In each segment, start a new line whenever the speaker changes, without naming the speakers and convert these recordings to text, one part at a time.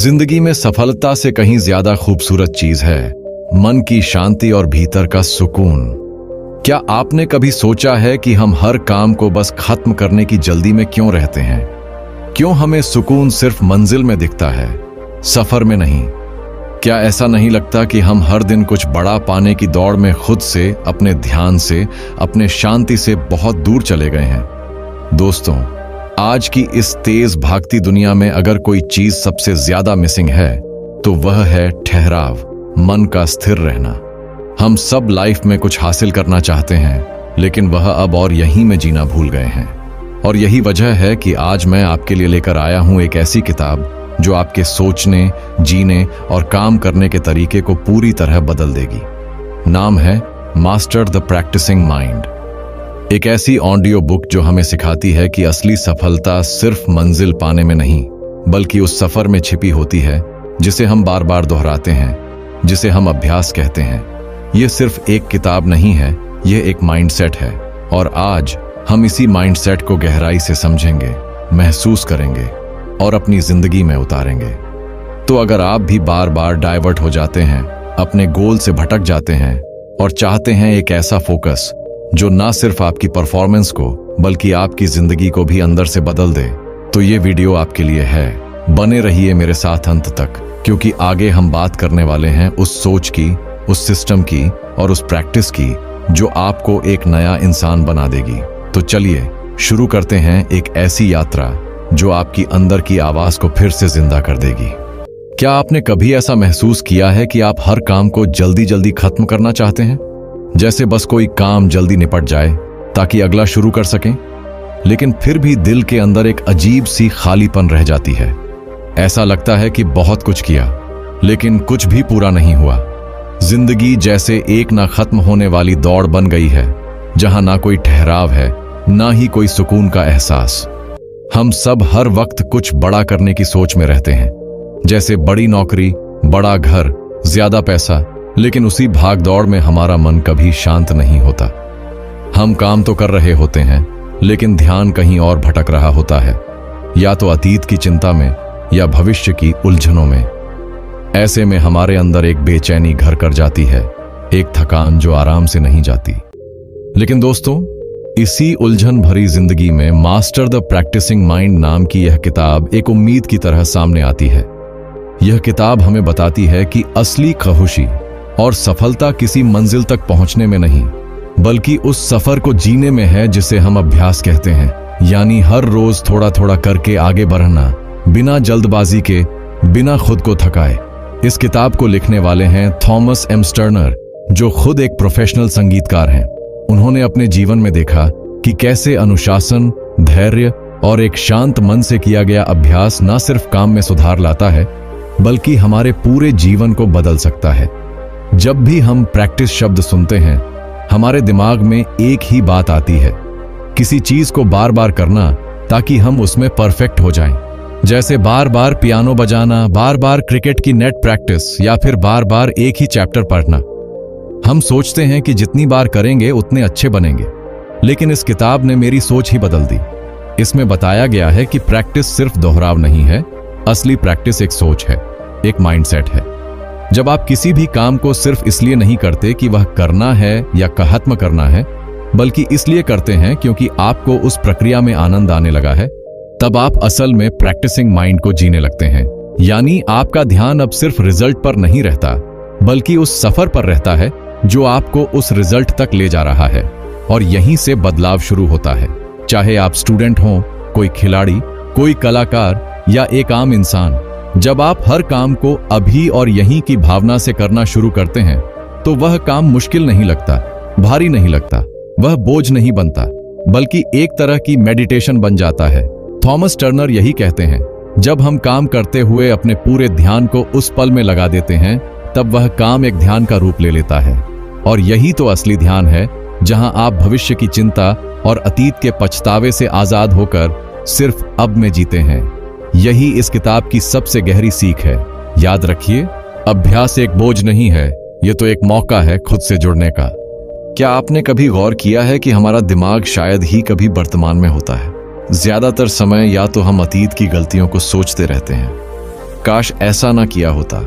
जिंदगी में सफलता से कहीं ज्यादा खूबसूरत चीज है मन की शांति और भीतर का सुकून। क्या आपने कभी सोचा है कि हम हर काम को बस खत्म करने की जल्दी में क्यों रहते हैं? क्यों हमें सुकून सिर्फ मंजिल में दिखता है, सफर में नहीं? क्या ऐसा नहीं लगता कि हम हर दिन कुछ बड़ा पाने की दौड़ में खुद से, अपने ध्यान से, अपने शांति से बहुत दूर चले गए हैं? दोस्तों, आज की इस तेज भागती दुनिया में अगर कोई चीज सबसे ज्यादा मिसिंग है तो वह है ठहराव, मन का स्थिर रहना। हम सब लाइफ में कुछ हासिल करना चाहते हैं, लेकिन वह अब और यहीं में जीना भूल गए हैं। और यही वजह है कि आज मैं आपके लिए लेकर आया हूं एक ऐसी किताब जो आपके सोचने, जीने और काम करने के तरीके को पूरी तरह बदल देगी। नाम है मास्टर द प्रैक्टिसिंग माइंड। एक ऐसी ऑडियो बुक जो हमें सिखाती है कि असली सफलता सिर्फ मंजिल पाने में नहीं, बल्कि उस सफर में छिपी होती है जिसे हम बार बार दोहराते हैं, जिसे हम अभ्यास कहते हैं। यह सिर्फ एक किताब नहीं है, यह एक माइंडसेट है। और आज हम इसी माइंडसेट को गहराई से समझेंगे, महसूस करेंगे और अपनी जिंदगी में उतारेंगे। तो अगर आप भी बार बार डाइवर्ट हो जाते हैं, अपने गोल से भटक जाते हैं और चाहते हैं एक ऐसा फोकस जो ना सिर्फ आपकी परफॉर्मेंस को बल्कि आपकी जिंदगी को भी अंदर से बदल दे, तो ये वीडियो आपके लिए है। बने रहिए मेरे साथ अंत तक, क्योंकि आगे हम बात करने वाले हैं उस सोच की, उस सिस्टम की और उस प्रैक्टिस की जो आपको एक नया इंसान बना देगी। तो चलिए शुरू करते हैं एक ऐसी यात्रा जो आपकी अंदर की आवाज को फिर से जिंदा कर देगी। क्या आपने कभी ऐसा महसूस किया है कि आप हर काम को जल्दी जल्दी खत्म करना चाहते हैं, जैसे बस कोई काम जल्दी निपट जाए ताकि अगला शुरू कर सकें? लेकिन फिर भी दिल के अंदर एक अजीब सी खालीपन रह जाती है। ऐसा लगता है कि बहुत कुछ किया लेकिन कुछ भी पूरा नहीं हुआ। जिंदगी जैसे एक ना खत्म होने वाली दौड़ बन गई है, जहां ना कोई ठहराव है, ना ही कोई सुकून का एहसास। हम सब हर वक्त कुछ बड़ा करने की सोच में रहते हैं, जैसे बड़ी नौकरी, बड़ा घर, ज्यादा पैसा। लेकिन उसी भाग दौड़ में हमारा मन कभी शांत नहीं होता। हम काम तो कर रहे होते हैं, लेकिन ध्यान कहीं और भटक रहा होता है, या तो अतीत की चिंता में या भविष्य की उलझनों में। ऐसे में हमारे अंदर एक बेचैनी घर कर जाती है, एक थकान जो आराम से नहीं जाती। लेकिन दोस्तों, इसी उलझन भरी जिंदगी में मास्टर द प्रैक्टिसिंग माइंड नाम की यह किताब एक उम्मीद की तरह सामने आती है। यह किताब हमें बताती है कि असली खुशी और सफलता किसी मंजिल तक पहुंचने में नहीं, बल्कि उस सफर को जीने में है जिसे हम अभ्यास कहते हैं। यानी हर रोज थोड़ा थोड़ा करके आगे बढ़ना, बिना जल्दबाजी के, बिना खुद को थकाए। इस किताब को लिखने वाले हैं थॉमस एम स्टर्नर, जो खुद एक प्रोफेशनल संगीतकार हैं। उन्होंने अपने जीवन में देखा कि कैसे अनुशासन, धैर्य और एक शांत मन से किया गया अभ्यास न सिर्फ काम में सुधार लाता है, बल्कि हमारे पूरे जीवन को बदल सकता है। जब भी हम प्रैक्टिस शब्द सुनते हैं, हमारे दिमाग में एक ही बात आती है, किसी चीज को बार बार करना ताकि हम उसमें परफेक्ट हो जाएं। जैसे बार बार पियानो बजाना, बार बार क्रिकेट की नेट प्रैक्टिस, या फिर बार बार एक ही चैप्टर पढ़ना। हम सोचते हैं कि जितनी बार करेंगे उतने अच्छे बनेंगे, लेकिन इस किताब ने मेरी सोच ही बदल दी। इसमें बताया गया है कि प्रैक्टिस सिर्फ दोहराव नहीं है, असली प्रैक्टिस एक सोच है, एक माइंडसेट है। जब आप किसी भी काम को सिर्फ इसलिए नहीं करते कि वह करना है या खत्म करना है, बल्कि इसलिए करते हैं क्योंकि आपको उस प्रक्रिया में आनंद आने लगा है, तब आप असल में प्रैक्टिसिंग माइंड को जीने लगते हैं। यानी आपका ध्यान अब सिर्फ रिजल्ट पर नहीं रहता, बल्कि उस सफर पर रहता है जो आपको उस रिजल्ट तक ले जा रहा है। और यहीं से बदलाव शुरू होता है। चाहे आप स्टूडेंट हों, कोई खिलाड़ी, कोई कलाकार या एक आम इंसान, जब आप हर काम को अभी और यहीं की भावना से करना शुरू करते हैं, तो वह काम मुश्किल नहीं लगता, भारी नहीं लगता, वह बोझ नहीं बनता, बल्कि एक तरह की मेडिटेशन बन जाता है। थॉमस टर्नर यही कहते हैं, जब हम काम करते हुए अपने पूरे ध्यान को उस पल में लगा देते हैं, तब वह काम एक ध्यान का रूप ले लेता है। और यही तो असली ध्यान है, जहां आप भविष्य की चिंता और अतीत के पछतावे से आजाद होकर सिर्फ अब में जीते हैं। यही इस किताब की सबसे गहरी सीख है। याद रखिए, अभ्यास एक बोझ नहीं है, यह तो एक मौका है खुद से जुड़ने का। क्या आपने कभी गौर किया है कि हमारा दिमाग शायद ही कभी वर्तमान में होता है? ज्यादातर समय या तो हम अतीत की गलतियों को सोचते रहते हैं, काश ऐसा ना किया होता,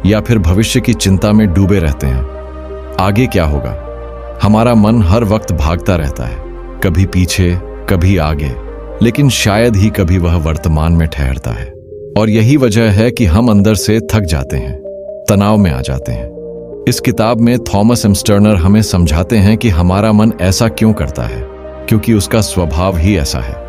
या फिर भविष्य की चिंता में डूबे रहते हैं। आगे क्या होगा? हमारा मन हर वक्त भागता रहता है, कभी पीछे कभी आगे, लेकिन शायद ही कभी वह वर्तमान में ठहरता है। और यही वजह है कि हम अंदर से थक जाते हैं, तनाव में आ जाते हैं। इस किताब में थॉमस एम स्टर्नर हमें समझाते हैं कि हमारा मन ऐसा क्यों करता है, क्योंकि उसका स्वभाव ही ऐसा है।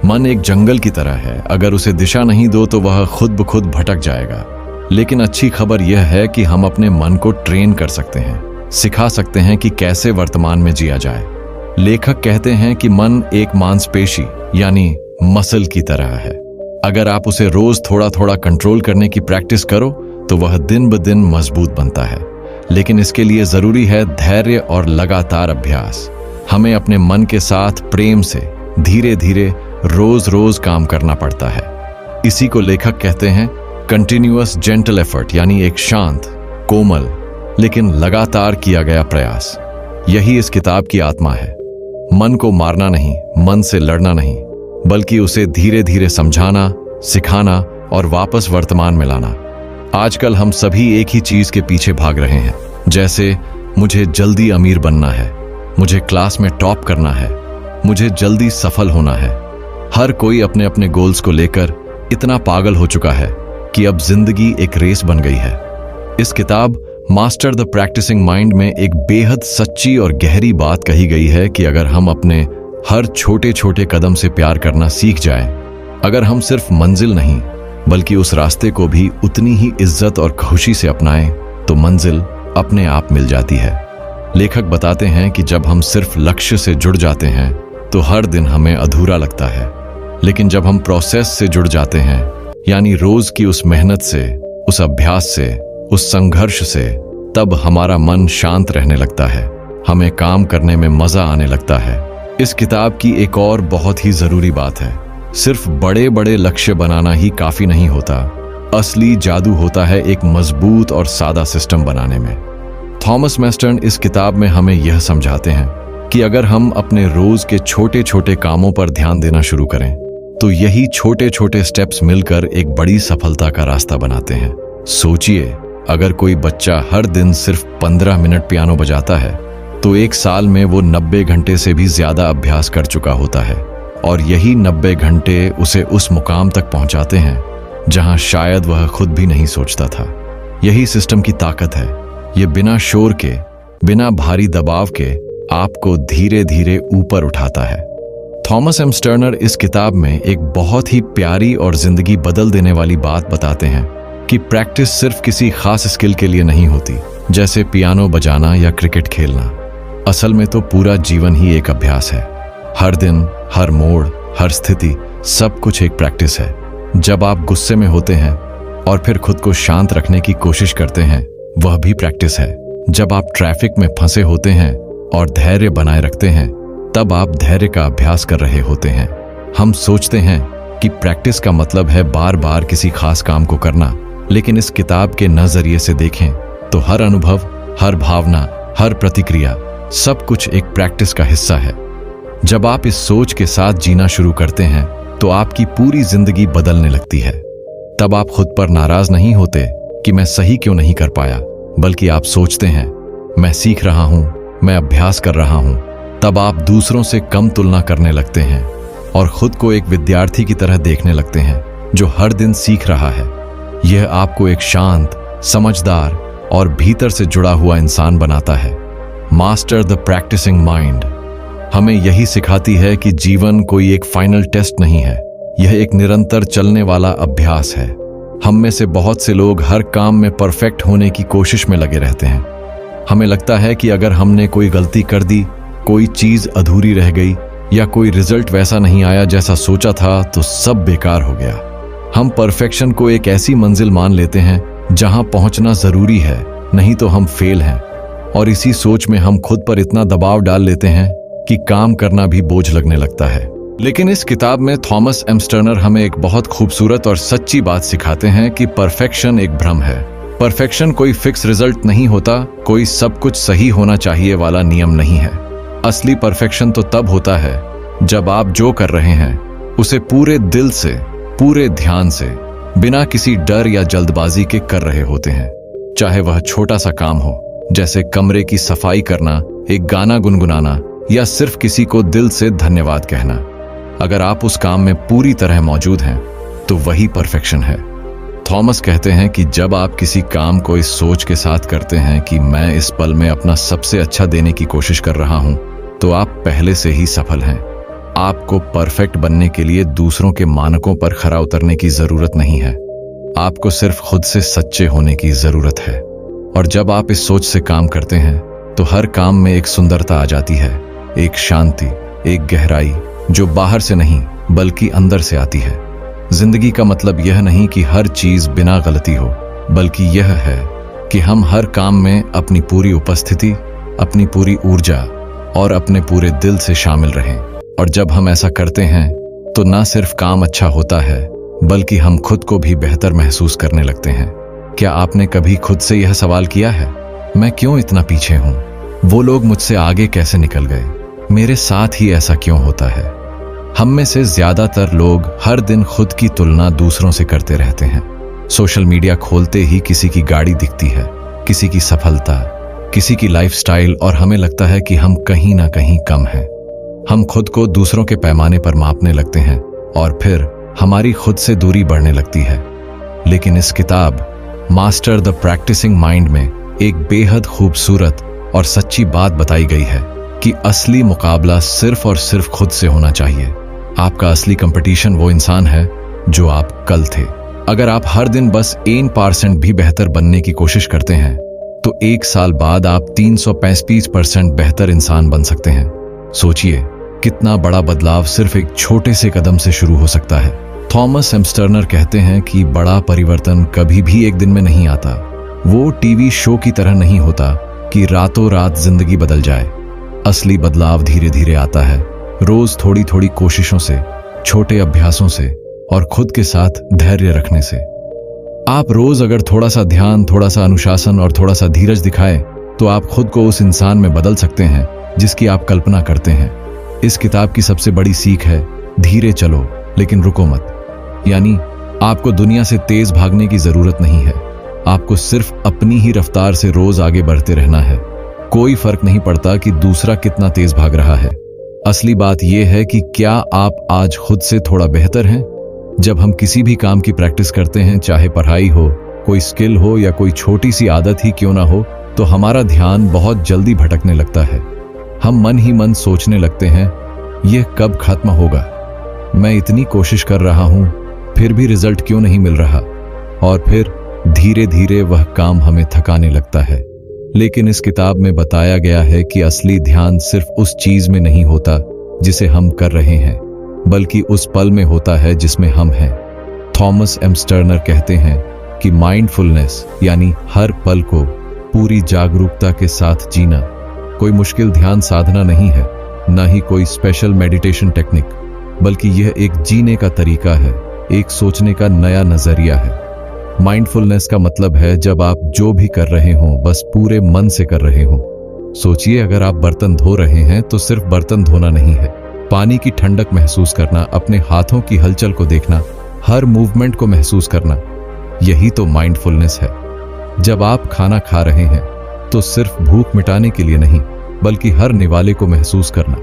मन एक जंगल की तरह है, अगर उसे दिशा नहीं दो तो वह खुद ब खुद भटक जाएगा। लेकिन अच्छी खबर यह है कि हम अपने मन को ट्रेन कर सकते हैं, सिखा सकते हैं कि कैसे वर्तमान में जिया जाए। लेखक कहते हैं कि मन एक मांसपेशी यानी मसल की तरह है। अगर आप उसे रोज थोड़ा थोड़ा कंट्रोल करने की प्रैक्टिस करो तो वह दिन ब दिन मजबूत बनता है। लेकिन इसके लिए जरूरी है धैर्य और लगातार अभ्यास। हमें अपने मन के साथ प्रेम से धीरे धीरे रोज रोज काम करना पड़ता है। इसी को लेखक कहते हैं कंटिन्यूअस जेंटल एफर्ट, यानी एक शांत, कोमल लेकिन लगातार किया गया प्रयास। यही इस किताब की आत्मा है। मन को मारना नहीं, मन से लड़ना नहीं, बल्कि उसे धीरे धीरे समझाना, सिखाना और वापस वर्तमान में लाना। आजकल हम सभी एक ही चीज के पीछे भाग रहे हैं, जैसे मुझे जल्दी अमीर बनना है, मुझे क्लास में टॉप करना है, मुझे जल्दी सफल होना है। हर कोई अपने अपने गोल्स को लेकर इतना पागल हो चुका है कि अब जिंदगी एक रेस बन गई है। इस किताब मास्टर द प्रैक्टिसिंग माइंड में एक बेहद सच्ची और गहरी बात कही गई है कि अगर हम अपने हर छोटे छोटे कदम से प्यार करना सीख जाएं, अगर हम सिर्फ मंजिल नहीं बल्कि उस रास्ते को भी उतनी ही इज्जत और खुशी से अपनाएं, तो मंजिल अपने आप मिल जाती है। लेखक बताते हैं कि जब हम सिर्फ लक्ष्य से जुड़ जाते हैं तो हर दिन हमें अधूरा लगता है, लेकिन जब हम प्रोसेस से जुड़ जाते हैं, यानी रोज की उस मेहनत से, उस अभ्यास से, उस संघर्ष से, तब हमारा मन शांत रहने लगता है, हमें काम करने में मजा आने लगता है। इस किताब की एक और बहुत ही जरूरी बात है, सिर्फ बड़े बड़े लक्ष्य बनाना ही काफी नहीं होता। असली जादू होता है एक मजबूत और सादा सिस्टम बनाने में। थॉमस मेस्टर्न इस किताब में हमें यह समझाते हैं कि अगर हम अपने रोज के छोटे छोटे कामों पर ध्यान देना शुरू करें तो यही छोटे छोटे स्टेप्स मिलकर एक बड़ी सफलता का रास्ता बनाते हैं। सोचिए, अगर कोई बच्चा हर दिन सिर्फ 15 मिनट पियानो बजाता है तो एक साल में वो 90 घंटे से भी ज्यादा अभ्यास कर चुका होता है, और यही 90 घंटे उसे उस मुकाम तक पहुंचाते हैं जहां शायद वह खुद भी नहीं सोचता था। यही सिस्टम की ताकत है। ये बिना शोर के, बिना भारी दबाव के आपको धीरे धीरे ऊपर उठाता है। थॉमस एम स्टर्नर इस किताब में एक बहुत ही प्यारी और जिंदगी बदल देने वाली बात बताते हैं कि प्रैक्टिस सिर्फ किसी खास स्किल के लिए नहीं होती, जैसे पियानो बजाना या क्रिकेट खेलना। असल में तो पूरा जीवन ही एक अभ्यास है। हर दिन, हर मोड़, हर स्थिति, सब कुछ एक प्रैक्टिस है। जब आप गुस्से में होते हैं और फिर खुद को शांत रखने की कोशिश करते हैं, वह भी प्रैक्टिस है। जब आप ट्रैफिक में फंसे होते हैं और धैर्य बनाए रखते हैं, तब आप धैर्य का अभ्यास कर रहे होते हैं। हम सोचते हैं कि प्रैक्टिस का मतलब है बार बार किसी खास काम को करना, लेकिन इस किताब के नजरिए से देखें तो हर अनुभव, हर भावना, हर प्रतिक्रिया, सब कुछ एक प्रैक्टिस का हिस्सा है। जब आप इस सोच के साथ जीना शुरू करते हैं तो आपकी पूरी जिंदगी बदलने लगती है। तब आप खुद पर नाराज नहीं होते कि मैं सही क्यों नहीं कर पाया, बल्कि आप सोचते हैं मैं सीख रहा हूं, मैं अभ्यास कर रहा हूं। तब आप दूसरों से कम तुलना करने लगते हैं और खुद को एक विद्यार्थी की तरह देखने लगते हैं जो हर दिन सीख रहा है। यह आपको एक शांत, समझदार और भीतर से जुड़ा हुआ इंसान बनाता है। मास्टर द प्रैक्टिसिंग माइंड हमें यही सिखाती है कि जीवन कोई एक फाइनल टेस्ट नहीं है, यह एक निरंतर चलने वाला अभ्यास है। हम में से बहुत से लोग हर काम में परफेक्ट होने की कोशिश में लगे रहते हैं। हमें लगता है कि अगर हमने कोई गलती कर दी, कोई चीज अधूरी रह गई या कोई रिजल्ट वैसा नहीं आया जैसा सोचा था, तो सब बेकार हो गया। हम परफेक्शन को एक ऐसी मंजिल मान लेते हैं जहां पहुंचना जरूरी है, नहीं तो हम फेल हैं। और इसी सोच में हम खुद पर इतना दबाव डाल लेते हैं कि काम करना भी बोझ लगने लगता है। लेकिन इस किताब में थॉमस एम स्टर्नर हमें एक बहुत खूबसूरत और सच्ची बात सिखाते हैं कि परफेक्शन एक भ्रम है। परफेक्शन कोई फिक्स रिजल्ट नहीं होता, कोई सब कुछ सही होना चाहिए वाला नियम नहीं है। असली परफेक्शन तो तब होता है जब आप जो कर रहे हैं उसे पूरे दिल से, पूरे ध्यान से, बिना किसी डर या जल्दबाजी के कर रहे होते हैं। चाहे वह छोटा सा काम हो, जैसे कमरे की सफाई करना, एक गाना गुनगुनाना या सिर्फ किसी को दिल से धन्यवाद कहना। अगर आप उस काम में पूरी तरह मौजूद हैं तो वही परफेक्शन है। थॉमस कहते हैं कि जब आप किसी काम को इस सोच के साथ करते हैं कि मैं इस पल में अपना सबसे अच्छा देने की कोशिश कर रहा हूं, तो आप पहले से ही सफल हैं। आपको परफेक्ट बनने के लिए दूसरों के मानकों पर खरा उतरने की जरूरत नहीं है। आपको सिर्फ खुद से सच्चे होने की जरूरत है। और जब आप इस सोच से काम करते हैं तो हर काम में एक सुंदरता आ जाती है, एक शांति, एक गहराई जो बाहर से नहीं बल्कि अंदर से आती है। जिंदगी का मतलब यह नहीं कि हर चीज बिना गलती हो, बल्कि यह है कि हम हर काम में अपनी पूरी उपस्थिति, अपनी पूरी ऊर्जा और अपने पूरे दिल से शामिल रहें। और जब हम ऐसा करते हैं तो ना सिर्फ काम अच्छा होता है, बल्कि हम खुद को भी बेहतर महसूस करने लगते हैं। क्या आपने कभी खुद से यह सवाल किया है, मैं क्यों इतना पीछे हूं? वो लोग मुझसे आगे कैसे निकल गए? मेरे साथ ही ऐसा क्यों होता है? हम में से ज्यादातर लोग हर दिन खुद की तुलना दूसरों से करते रहते हैं। सोशल मीडिया खोलते ही किसी की गाड़ी दिखती है, किसी की सफलता, किसी की लाइफस्टाइल, और हमें लगता है कि हम कहीं ना कहीं कम हैं। हम खुद को दूसरों के पैमाने पर मापने लगते हैं और फिर हमारी खुद से दूरी बढ़ने लगती है। लेकिन इस किताब मास्टर द प्रैक्टिसिंग माइंड में एक बेहद खूबसूरत और सच्ची बात बताई गई है कि असली मुकाबला सिर्फ और सिर्फ खुद से होना चाहिए। आपका असली कंपटीशन वो इंसान है जो आप कल थे। अगर आप हर दिन बस 1% भी बेहतर बनने की कोशिश करते हैं तो 1 साल बाद आप 335% बेहतर इंसान बन सकते हैं। सोचिए कितना बड़ा बदलाव सिर्फ एक छोटे से कदम से शुरू हो सकता है। थॉमस एम्स्टर्नर कहते हैं कि बड़ा परिवर्तन कभी भी एक दिन में नहीं आता। वो टीवी शो की तरह नहीं होता कि रातों रात जिंदगी बदल जाए। असली बदलाव धीरे धीरे आता है, रोज थोड़ी थोड़ी कोशिशों से, छोटे अभ्यासों से और खुद के साथ धैर्य रखने से। आप रोज अगर थोड़ा सा ध्यान, थोड़ा सा अनुशासन और थोड़ा सा धीरज दिखाएं तो आप खुद को उस इंसान में बदल सकते हैं जिसकी आप कल्पना करते हैं। इस किताब की सबसे बड़ी सीख है, धीरे चलो लेकिन रुको मत। यानी आपको दुनिया से तेज भागने की जरूरत नहीं है, आपको सिर्फ अपनी ही रफ्तार से रोज आगे बढ़ते रहना है। कोई फर्क नहीं पड़ता कि दूसरा कितना तेज भाग रहा है। असली बात यह है कि क्या आप आज खुद से थोड़ा बेहतर हैं? जब हम किसी भी काम की प्रैक्टिस करते हैं, चाहे पढ़ाई हो, कोई स्किल हो या कोई छोटी सी आदत ही क्यों ना हो, तो हमारा ध्यान बहुत जल्दी भटकने लगता है। हम मन ही मन सोचने लगते हैं, यह कब खत्म होगा? मैं इतनी कोशिश कर रहा हूं, फिर भी रिजल्ट क्यों नहीं मिल रहा? और फिर धीरे धीरे वह काम हमें थकाने लगता है। लेकिन इस किताब में बताया गया है कि असली ध्यान सिर्फ उस चीज में नहीं होता जिसे हम कर रहे हैं, बल्कि उस पल में होता है जिसमें हम हैं। थॉमस एम्स्टर्नर कहते हैं कि माइंडफुलनेस यानी हर पल को पूरी जागरूकता के साथ जीना कोई मुश्किल ध्यान साधना नहीं है, न ही कोई स्पेशल मेडिटेशन टेक्निक, बल्कि यह एक जीने का तरीका है, एक सोचने का नया नजरिया है। माइंडफुलनेस का मतलब है जब आप जो भी कर रहे हो बस पूरे मन से कर रहे हो। सोचिए, अगर आप बर्तन धो रहे हैं तो सिर्फ बर्तन धोना नहीं है, पानी की ठंडक महसूस करना, अपने हाथों की हलचल को देखना, हर मूवमेंट को महसूस करना, यही तो माइंडफुलनेस है। जब आप खाना खा रहे हैं तो सिर्फ भूख मिटाने के लिए नहीं, बल्कि हर निवाले को महसूस करना,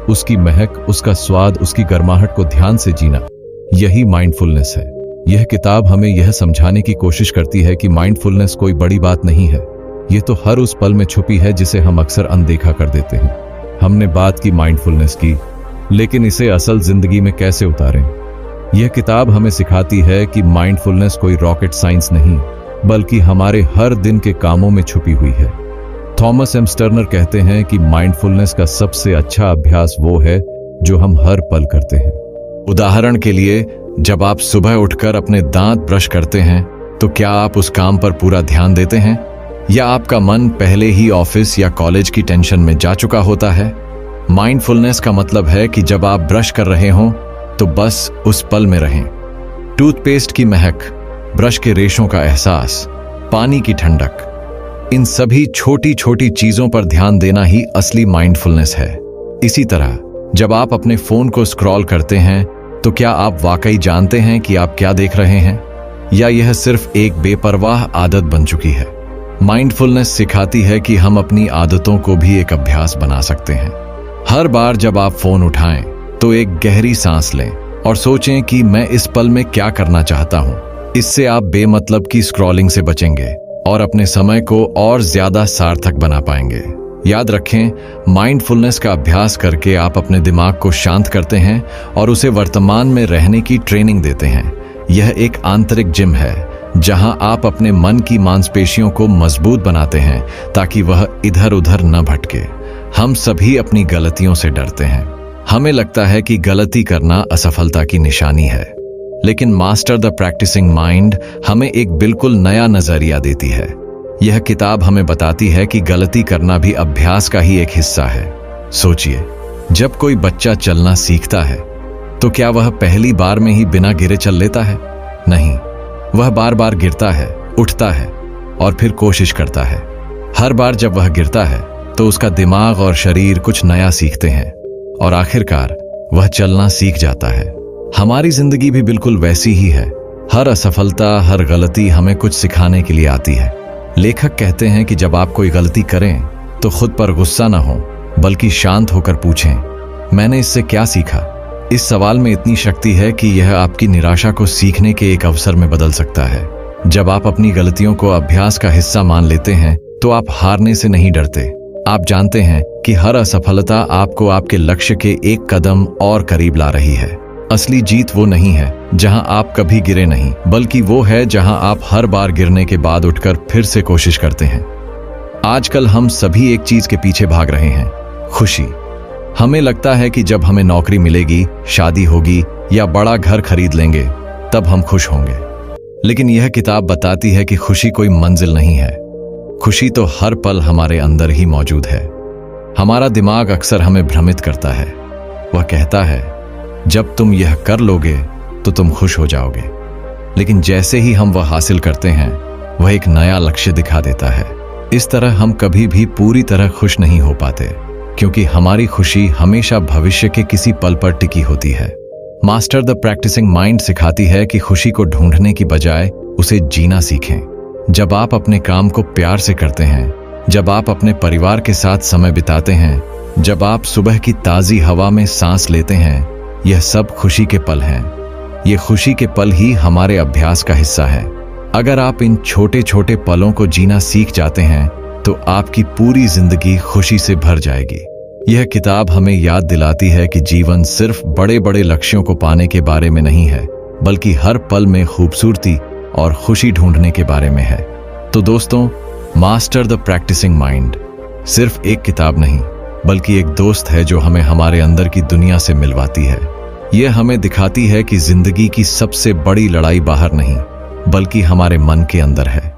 उसकी महक, उसका स्वाद, उसकी गर्माहट को ध्यान से जीना, यही माइंडफुलनेस है। यह किताब हमें यह समझाने की कोशिश करती है कि माइंडफुलनेस कोई बड़ी बात नहीं है, यह तो हर उस पल में छुपी है जिसे हम अक्सर अनदेखा कर देते हैं। हमने बात की माइंडफुलनेस की, लेकिन इसे असल जिंदगी में कैसे उतारें? यह किताब हमें सिखाती है कि माइंडफुलनेस कोई रॉकेट साइंस नहीं, बल्कि हमारे हर दिन के कामों में छुपी हुई है। थॉमस एम्स्टर्नर कहते हैं कि माइंडफुलनेस का सबसे अच्छा अभ्यास वो है जो हम हर पल करते हैं। उदाहरण के लिए, जब आप सुबह उठकर अपने दांत ब्रश करते हैं तो क्या आप उस काम पर पूरा ध्यान देते हैं, या आपका मन पहले ही ऑफिस या कॉलेज की टेंशन में जा चुका होता है? माइंडफुलनेस का मतलब है कि जब आप ब्रश कर रहे हों तो बस उस पल में रहें। टूथपेस्ट की महक, ब्रश के रेशों का एहसास, पानी की ठंडक, इन सभी छोटी छोटी चीजों पर ध्यान देना ही असली माइंडफुलनेस है। इसी तरह जब आप अपने फोन को स्क्रॉल करते हैं तो क्या आप वाकई जानते हैं कि आप क्या देख रहे हैं, या यह सिर्फ एक बेपरवाह आदत बन चुकी है? माइंडफुलनेस सिखाती है कि हम अपनी आदतों को भी एक अभ्यास बना सकते हैं। हर बार जब आप फोन उठाएं तो एक गहरी सांस लें और सोचें कि मैं इस पल में क्या करना चाहता हूं। इससे आप बेमतलब की स्क्रॉलिंग से बचेंगे और अपने समय को और ज्यादा सार्थक बना पाएंगे। याद रखें, माइंडफुलनेस का अभ्यास करके आप अपने दिमाग को शांत करते हैं और उसे वर्तमान में रहने की ट्रेनिंग देते हैं। यह एक आंतरिक जिम है जहां आप अपने मन की मांसपेशियों को मजबूत बनाते हैं ताकि वह इधर उधर न भटके। हम सभी अपनी गलतियों से डरते हैं। हमें लगता है कि गलती करना असफलता की निशानी है, लेकिन मास्टर द प्रैक्टिसिंग माइंड हमें एक बिल्कुल नया नजरिया देती है। यह किताब हमें बताती है कि गलती करना भी अभ्यास का ही एक हिस्सा है। सोचिए, जब कोई बच्चा चलना सीखता है तो क्या वह पहली बार में ही बिना गिरे चल लेता है? नहीं, वह बार बार गिरता है, उठता है और फिर कोशिश करता है। हर बार जब वह गिरता है तो उसका दिमाग और शरीर कुछ नया सीखते हैं और आखिरकार वह चलना सीख जाता है। हमारी जिंदगी भी बिल्कुल वैसी ही है। हर असफलता, हर गलती हमें कुछ सिखाने के लिए आती है। लेखक कहते हैं कि जब आप कोई गलती करें तो खुद पर गुस्सा न हो, बल्कि शांत होकर पूछें, मैंने इससे क्या सीखा? इस सवाल में इतनी शक्ति है कि यह आपकी निराशा को सीखने के एक अवसर में बदल सकता है। जब आप अपनी गलतियों को अभ्यास का हिस्सा मान लेते हैं तो आप हारने से नहीं डरते। आप जानते हैं कि हर असफलता आपको आपके लक्ष्य के एक कदम और करीब ला रही है। असली जीत वो नहीं है जहां आप कभी गिरे नहीं, बल्कि वो है जहां आप हर बार गिरने के बाद उठकर फिर से कोशिश करते हैं। आजकल हम सभी एक चीज के पीछे भाग रहे हैं, खुशी। हमें लगता है कि जब हमें नौकरी मिलेगी, शादी होगी या बड़ा घर खरीद लेंगे तब हम खुश होंगे। लेकिन यह किताब बताती है कि खुशी कोई मंजिल नहीं है। खुशी तो हर पल हमारे अंदर ही मौजूद है। हमारा दिमाग अक्सर हमें भ्रमित करता है। वह कहता है, जब तुम यह कर लोगे तो तुम खुश हो जाओगे। लेकिन जैसे ही हम वह हासिल करते हैं, वह एक नया लक्ष्य दिखा देता है। इस तरह हम कभी भी पूरी तरह खुश नहीं हो पाते, क्योंकि हमारी खुशी हमेशा भविष्य के किसी पल पर टिकी होती है। मास्टर द प्रैक्टिसिंग माइंड सिखाती है कि खुशी को ढूंढने की बजाय उसे जीना सीखें। जब आप अपने काम को प्यार से करते हैं, जब आप अपने परिवार के साथ समय बिताते हैं, जब आप सुबह की ताजी हवा में सांस लेते हैं, यह सब खुशी के पल हैं। ये खुशी के पल ही हमारे अभ्यास का हिस्सा है। अगर आप इन छोटे छोटे पलों को जीना सीख जाते हैं तो आपकी पूरी जिंदगी खुशी से भर जाएगी। यह किताब हमें याद दिलाती है कि जीवन सिर्फ बड़े बड़े लक्ष्यों को पाने के बारे में नहीं है, बल्कि हर पल में खूबसूरती और खुशी ढूंढने के बारे में है। तो दोस्तों, मास्टर द प्रैक्टिसिंग माइंड सिर्फ एक किताब नहीं, बल्कि एक दोस्त है जो हमें हमारे अंदर की दुनिया से मिलवाती है। यह हमें दिखाती है कि जिंदगी की सबसे बड़ी लड़ाई बाहर नहीं, बल्कि हमारे मन के अंदर है।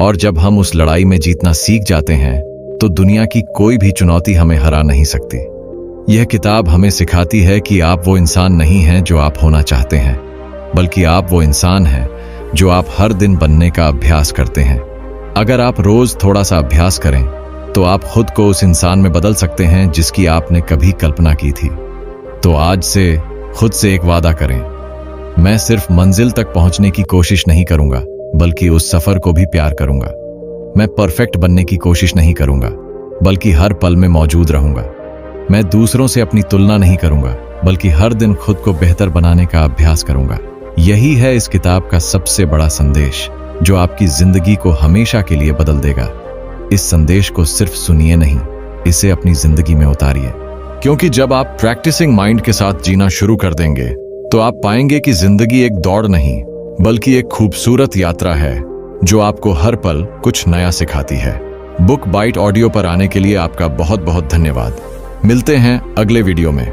और जब हम उस लड़ाई में जीतना सीख जाते हैं तो दुनिया की कोई भी चुनौती हमें हरा नहीं सकती। यह किताब हमें सिखाती है कि आप वो इंसान नहीं हैं जो आप होना चाहते हैं, बल्कि आप वो इंसान हैं जो आप हर दिन बनने का अभ्यास करते हैं। अगर आप रोज थोड़ा सा अभ्यास करें तो आप खुद को उस इंसान में बदल सकते हैं जिसकी आपने कभी कल्पना की थी। तो आज से खुद से एक वादा करें, मैं सिर्फ मंजिल तक पहुंचने की कोशिश नहीं करूंगा, बल्कि उस सफर को भी प्यार करूंगा। मैं परफेक्ट बनने की कोशिश नहीं करूंगा, बल्कि हर पल में मौजूद रहूंगा। मैं दूसरों से अपनी तुलना नहीं करूंगा, बल्कि हर दिन खुद को बेहतर बनाने का अभ्यास करूंगा। यही है इस किताब का सबसे बड़ा संदेश, जो आपकी जिंदगी को हमेशा के लिए बदल देगा। इस संदेश को सिर्फ सुनिए नहीं, इसे अपनी जिंदगी में उतारिए। क्योंकि जब आप प्रैक्टिसिंग माइंड के साथ जीना शुरू कर देंगे तो आप पाएंगे कि जिंदगी एक दौड़ नहीं, बल्कि एक खूबसूरत यात्रा है जो आपको हर पल कुछ नया सिखाती है। बुक बाइट ऑडियो पर आने के लिए आपका बहुत बहुत धन्यवाद। मिलते हैं अगले वीडियो में।